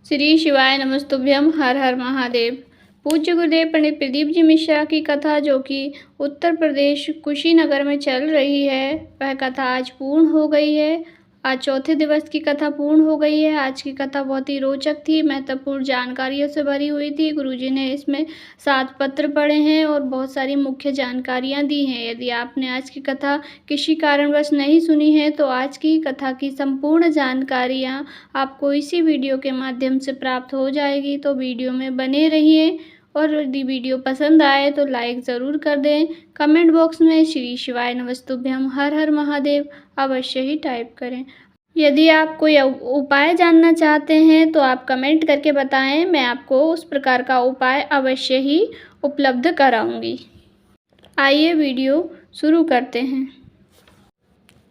श्री शिवाय नमस्तुभ्यम। हर हर महादेव। पूज्य गुरुदेव पंडित प्रदीप जी मिश्रा की कथा जो कि उत्तर प्रदेश कुशीनगर में चल रही है, वह कथा आज पूर्ण हो गई है। आज चौथे दिवस की कथा पूर्ण हो गई है। आज की कथा बहुत ही रोचक थी, महत्वपूर्ण जानकारियों से भरी हुई थी। गुरुजी ने इसमें 7 पत्र पढ़े हैं और बहुत सारी मुख्य जानकारियां दी हैं। यदि आपने आज की कथा किसी कारणवश नहीं सुनी है तो आज की कथा की संपूर्ण जानकारियां आपको इसी वीडियो के माध्यम से प्राप्त हो जाएगी। तो वीडियो में बने रहिए और यदि वीडियो पसंद आए तो लाइक ज़रूर कर दें। कमेंट बॉक्स में श्री शिवाय नमस्तुभ्यम हर हर महादेव अवश्य ही टाइप करें। यदि आप कोई उपाय जानना चाहते हैं तो आप कमेंट करके बताएं, मैं आपको उस प्रकार का उपाय अवश्य ही उपलब्ध कराऊंगी। आइए वीडियो शुरू करते हैं।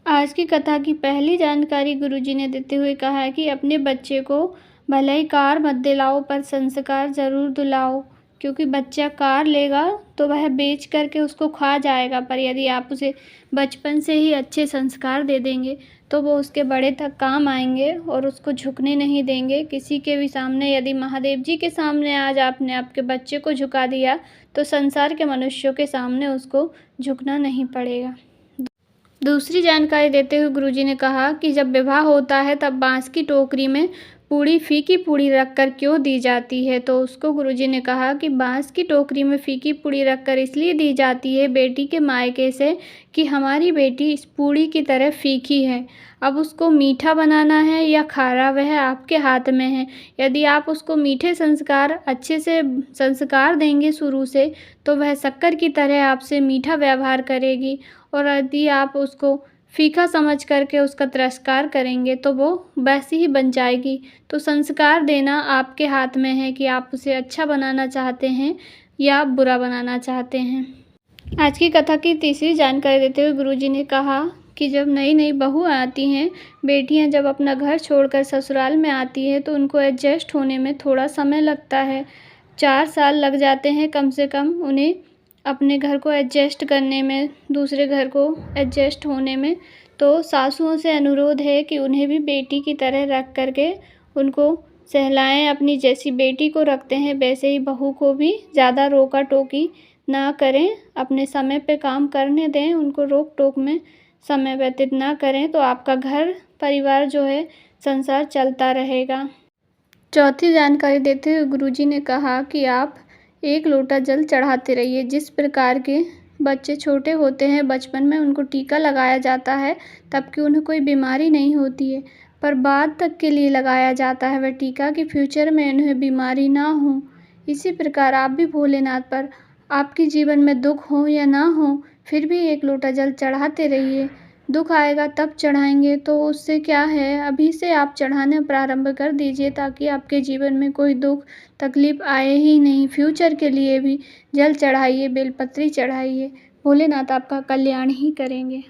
आज की कथा की पहली जानकारी गुरुजी ने देते हुए कहा है कि अपने बच्चे को भले ही कार मत दिलाओ पर संस्कार ज़रूर दिलाओ, क्योंकि बच्चा कार लेगा तो वह बेच करके उसको खा जाएगा, पर यदि आप उसे बचपन से ही अच्छे संस्कार दे देंगे तो वो उसके बड़े तक काम आएंगे और उसको झुकने नहीं देंगे किसी के भी सामने। यदि महादेव जी के सामने आज आपने आपके बच्चे को झुका दिया तो संसार के मनुष्यों के सामने उसको झुकना नहीं पड़ेगा। दूसरी जानकारी देते हुए गुरुजी ने कहा कि जब विवाह होता है तब बांस की टोकरी में पूड़ी, फीकी पूड़ी रखकर क्यों दी जाती है, तो उसको गुरुजी ने कहा कि बांस की टोकरी में फीकी पूड़ी रखकर इसलिए दी जाती है बेटी के मायके से कि हमारी बेटी इस पूड़ी की तरह फीकी है। अब उसको मीठा बनाना है या खारा वह आपके हाथ में है। यदि आप उसको मीठे संस्कार, अच्छे से संस्कार देंगे शुरू से, तो वह शक्कर की तरह आपसे मीठा व्यवहार करेगी, और यदि आप उसको फीका समझ करके उसका तिरस्कार करेंगे तो वो वैसी ही बन जाएगी। तो संस्कार देना आपके हाथ में है कि आप उसे अच्छा बनाना चाहते हैं या बुरा बनाना चाहते हैं। आज की कथा की तीसरी जानकारी देते हुए गुरुजी ने कहा कि जब नई नई बहू आती हैं, बेटियां जब अपना घर छोड़कर ससुराल में आती हैं तो उनको एडजस्ट होने में थोड़ा समय लगता है। 4 साल लग जाते हैं कम से कम उन्हें अपने घर को एडजस्ट करने में, दूसरे घर को एडजस्ट होने में। तो सासुओं से अनुरोध है कि उन्हें भी बेटी की तरह रख करके उनको सहलाएं। अपनी जैसी बेटी को रखते हैं वैसे ही बहू को भी ज़्यादा रोका टोकी ना करें, अपने समय पे काम करने दें, उनको रोक टोक में समय व्यतीत ना करें, तो आपका घर परिवार जो है संसार चलता रहेगा। चौथी जानकारी देते हुए गुरुजी ने कहा कि आप 1 लोटा जल चढ़ाते रहिए। जिस प्रकार के बच्चे छोटे होते हैं, बचपन में उनको टीका लगाया जाता है तब कि उन्हें कोई बीमारी नहीं होती है, पर बाद तक के लिए लगाया जाता है वह टीका कि फ्यूचर में उन्हें बीमारी ना हो। इसी प्रकार आप भी भोलेनाथ पर, आपके जीवन में दुख हो या ना हो, फिर भी 1 लोटा जल चढ़ाते रहिए। दुख आएगा तब चढ़ाएंगे तो उससे क्या है, अभी से आप चढ़ाना प्रारंभ कर दीजिए ताकि आपके जीवन में कोई दुख तकलीफ आए ही नहीं। फ्यूचर के लिए भी जल चढ़ाइए, बेलपत्री चढ़ाइए, भोलेनाथ आपका कल्याण ही करेंगे।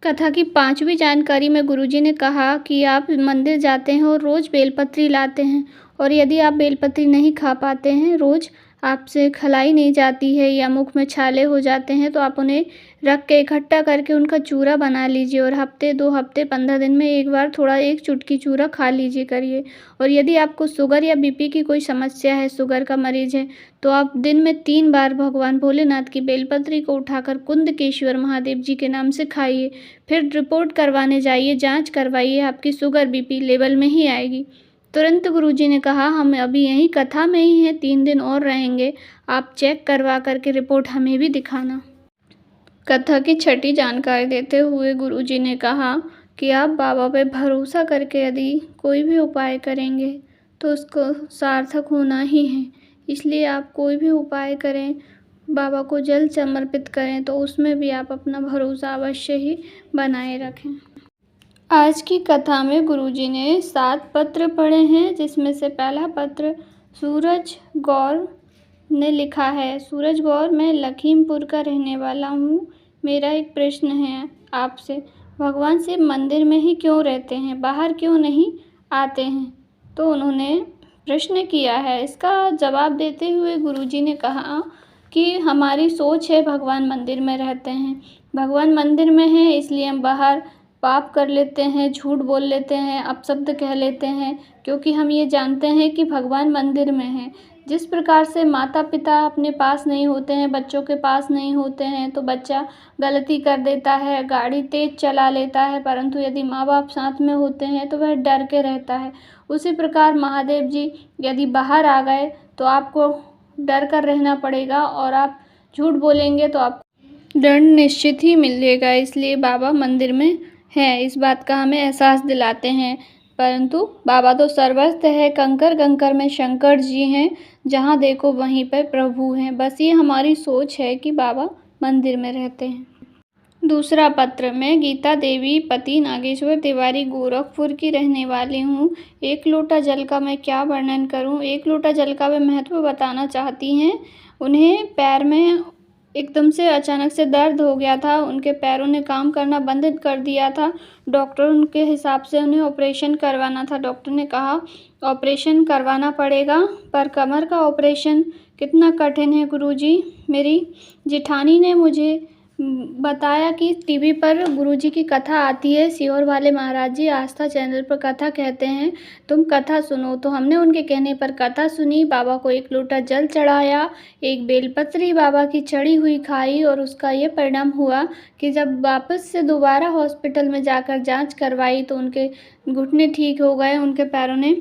कथा की 5वीं जानकारी में गुरुजी ने कहा कि आप मंदिर जाते हैं और रोज़ बेलपत्री लाते हैं, और यदि आप बेलपत्री नहीं खा पाते हैं, रोज़ आपसे खलाई नहीं जाती है या मुख में छाले हो जाते हैं, तो आप उन्हें रख के इकट्ठा करके उनका चूरा बना लीजिए और हफ्ते 2 हफ्ते 15 दिन में एक बार थोड़ा 1 चुटकी चूरा खा लीजिए करिए। और यदि आपको शुगर या बीपी की कोई समस्या है, शुगर का मरीज़ है, तो आप दिन में 3 बार भगवान भोलेनाथ की बेलपत्री को उठाकर कुंदकेश्वर महादेव जी के नाम से खाइए। फिर रिपोर्ट करवाने जाइए, जांच करवाइए, आपकी शुगर बीपी लेवल में ही आएगी। तुरंत गुरुजी ने कहा हम अभी यहीं कथा में ही हैं, 3 दिन और रहेंगे, आप चेक करवा करके रिपोर्ट हमें भी दिखाना। कथा की 6ठी जानकारी देते हुए गुरुजी ने कहा कि आप बाबा पे भरोसा करके यदि कोई भी उपाय करेंगे तो उसको सार्थक होना ही है। इसलिए आप कोई भी उपाय करें, बाबा को जल समर्पित करें, तो उसमें भी आप अपना भरोसा अवश्य ही बनाए रखें। आज की कथा में गुरुजी ने 7 पत्र पढ़े हैं, जिसमें से पहला पत्र सूरज गौर ने लिखा है। सूरज गौर, मैं लखीमपुर का रहने वाला हूँ। मेरा एक प्रश्न है आपसे, भगवान शिव मंदिर में ही क्यों रहते हैं, बाहर क्यों नहीं आते हैं? तो उन्होंने प्रश्न किया है। इसका जवाब देते हुए गुरुजी ने कहा कि हमारी सोच है भगवान मंदिर में रहते हैं, भगवान मंदिर में हैं इसलिए हम बाहर पाप कर लेते हैं, झूठ बोल लेते हैं, अपशब्द कह लेते हैं, क्योंकि हम ये जानते हैं कि भगवान मंदिर में हैं। जिस प्रकार से माता पिता अपने पास नहीं होते हैं, बच्चों के पास नहीं होते हैं, तो बच्चा गलती कर देता है, गाड़ी तेज़ चला लेता है, परंतु यदि माँ बाप साथ में होते हैं तो वह डर के रहता है। उसी प्रकार महादेव जी यदि बाहर आ गए तो आपको डर कर रहना पड़ेगा, और आप झूठ बोलेंगे तो आपको दंड निश्चित ही मिलेगा। इसलिए बाबा मंदिर में हैं, इस बात का हमें एहसास दिलाते हैं। परंतु बाबा तो सर्वस्व है, कंकर कंकर में शंकर जी हैं, जहाँ देखो वहीं पर प्रभु हैं। बस ये हमारी सोच है कि बाबा मंदिर में रहते हैं। दूसरा पत्र, मैं गीता देवी पति नागेश्वर तिवारी गोरखपुर की रहने वाली हूँ। एक लोटा जल का मैं क्या वर्णन करूँ। एक लोटा जल का वे महत्व बताना चाहती हैं। उन्हें पैर में एकदम से अचानक से दर्द हो गया था, उनके पैरों ने काम करना बंद कर दिया था। डॉक्टर उनके हिसाब से उन्हें ऑपरेशन करवाना था। डॉक्टर ने कहा ऑपरेशन करवाना पड़ेगा, पर कमर का ऑपरेशन कितना कठिन है गुरुजी। मेरी जेठानी ने मुझे बताया कि टीवी पर गुरुजी की कथा आती है, सीहोर वाले महाराज जी आस्था चैनल पर कथा कहते हैं, तुम कथा सुनो। तो हमने उनके कहने पर कथा सुनी, बाबा को एक लोटा जल चढ़ाया, एक बेलपत्री बाबा की चढ़ी हुई खाई, और उसका ये परिणाम हुआ कि जब वापस से दोबारा हॉस्पिटल में जाकर जांच करवाई तो उनके घुटने ठीक हो गए, उनके पैरों ने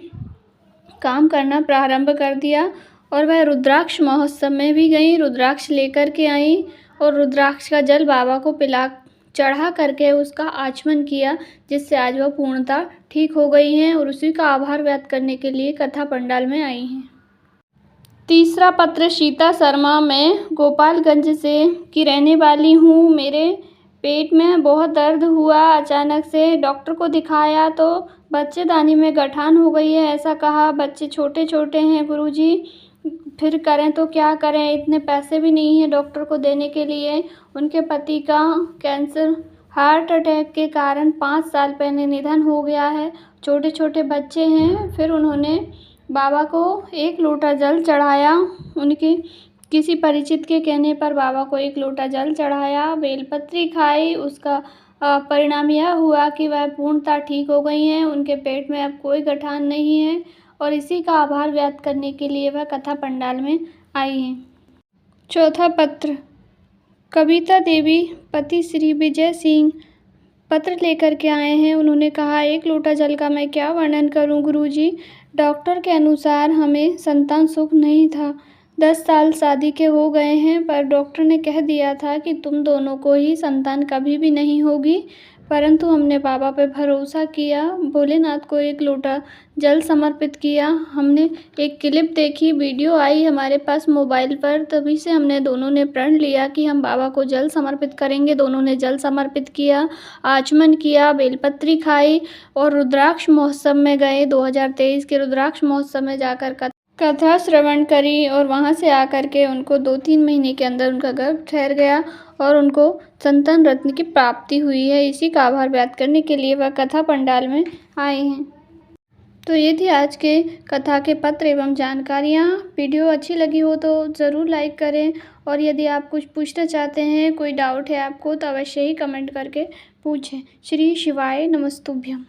काम करना प्रारंभ कर दिया, और वह रुद्राक्ष महोत्सव में भी गई, रुद्राक्ष लेकर के आई, और रुद्राक्ष का जल बाबा को पिला चढ़ा करके उसका आचमन किया, जिससे आज वह पूर्णतः ठीक हो गई हैं, और उसी का आभार व्यक्त करने के लिए कथा पंडाल में आई हैं। तीसरा पत्र, सीता शर्मा, मैं गोपालगंज से की रहने वाली हूँ। मेरे पेट में बहुत दर्द हुआ, अचानक से डॉक्टर को दिखाया तो बच्चेदानी में गठान हो गई है, ऐसा कहा। बच्चे छोटे छोटे हैं गुरुजी, फिर करें तो क्या करें, इतने पैसे भी नहीं हैं डॉक्टर को देने के लिए। उनके पति का कैंसर हार्ट अटैक के कारण 5 साल पहले निधन हो गया है, छोटे छोटे बच्चे हैं। फिर उन्होंने बाबा को एक लोटा जल चढ़ाया, उनके किसी परिचित के कहने पर बाबा को एक लोटा जल चढ़ाया, बेलपत्री खाई, उसका परिणाम यह हुआ कि वह पूर्णतः ठीक हो गई हैं, उनके पेट में अब कोई गठान नहीं है, और इसी का आभार व्यक्त करने के लिए वह कथा पंडाल में आई हैं। चौथा पत्र, कविता देवी पति श्री विजय सिंह पत्र लेकर के आए हैं। उन्होंने कहा एक लोटा जल का मैं क्या वर्णन करूं गुरुजी। डॉक्टर के अनुसार हमें संतान सुख नहीं था, 10 साल शादी के हो गए हैं, पर डॉक्टर ने कह दिया था कि तुम दोनों को ही संतान कभी भी नहीं होगी। परंतु हमने बाबा पे भरोसा किया, भोलेनाथ को एक लोटा जल समर्पित किया। हमने एक क्लिप देखी, वीडियो आई हमारे पास मोबाइल पर, तभी से हमने दोनों ने प्रण लिया कि हम बाबा को जल समर्पित करेंगे। दोनों ने जल समर्पित किया, आचमन किया, बेलपत्री खाई, और रुद्राक्ष महोत्सव में गए। 2023 के रुद्राक्ष महोत्सव में जाकर कथा श्रवण करी, और वहाँ से आकर के उनको 2-3 महीने के अंदर उनका गर्भ ठहर गया, और उनको संतान रत्न की प्राप्ति हुई है। इसी का आभार व्यक्त करने के लिए वह कथा पंडाल में आए हैं। तो ये थी आज के कथा के पत्र एवं जानकारियाँ। वीडियो अच्छी लगी हो तो ज़रूर लाइक करें, और यदि आप कुछ पूछना चाहते हैं, कोई डाउट है आपको, तो अवश्य ही कमेंट करके पूछें। श्री शिवाय नमस्तुभ्यम।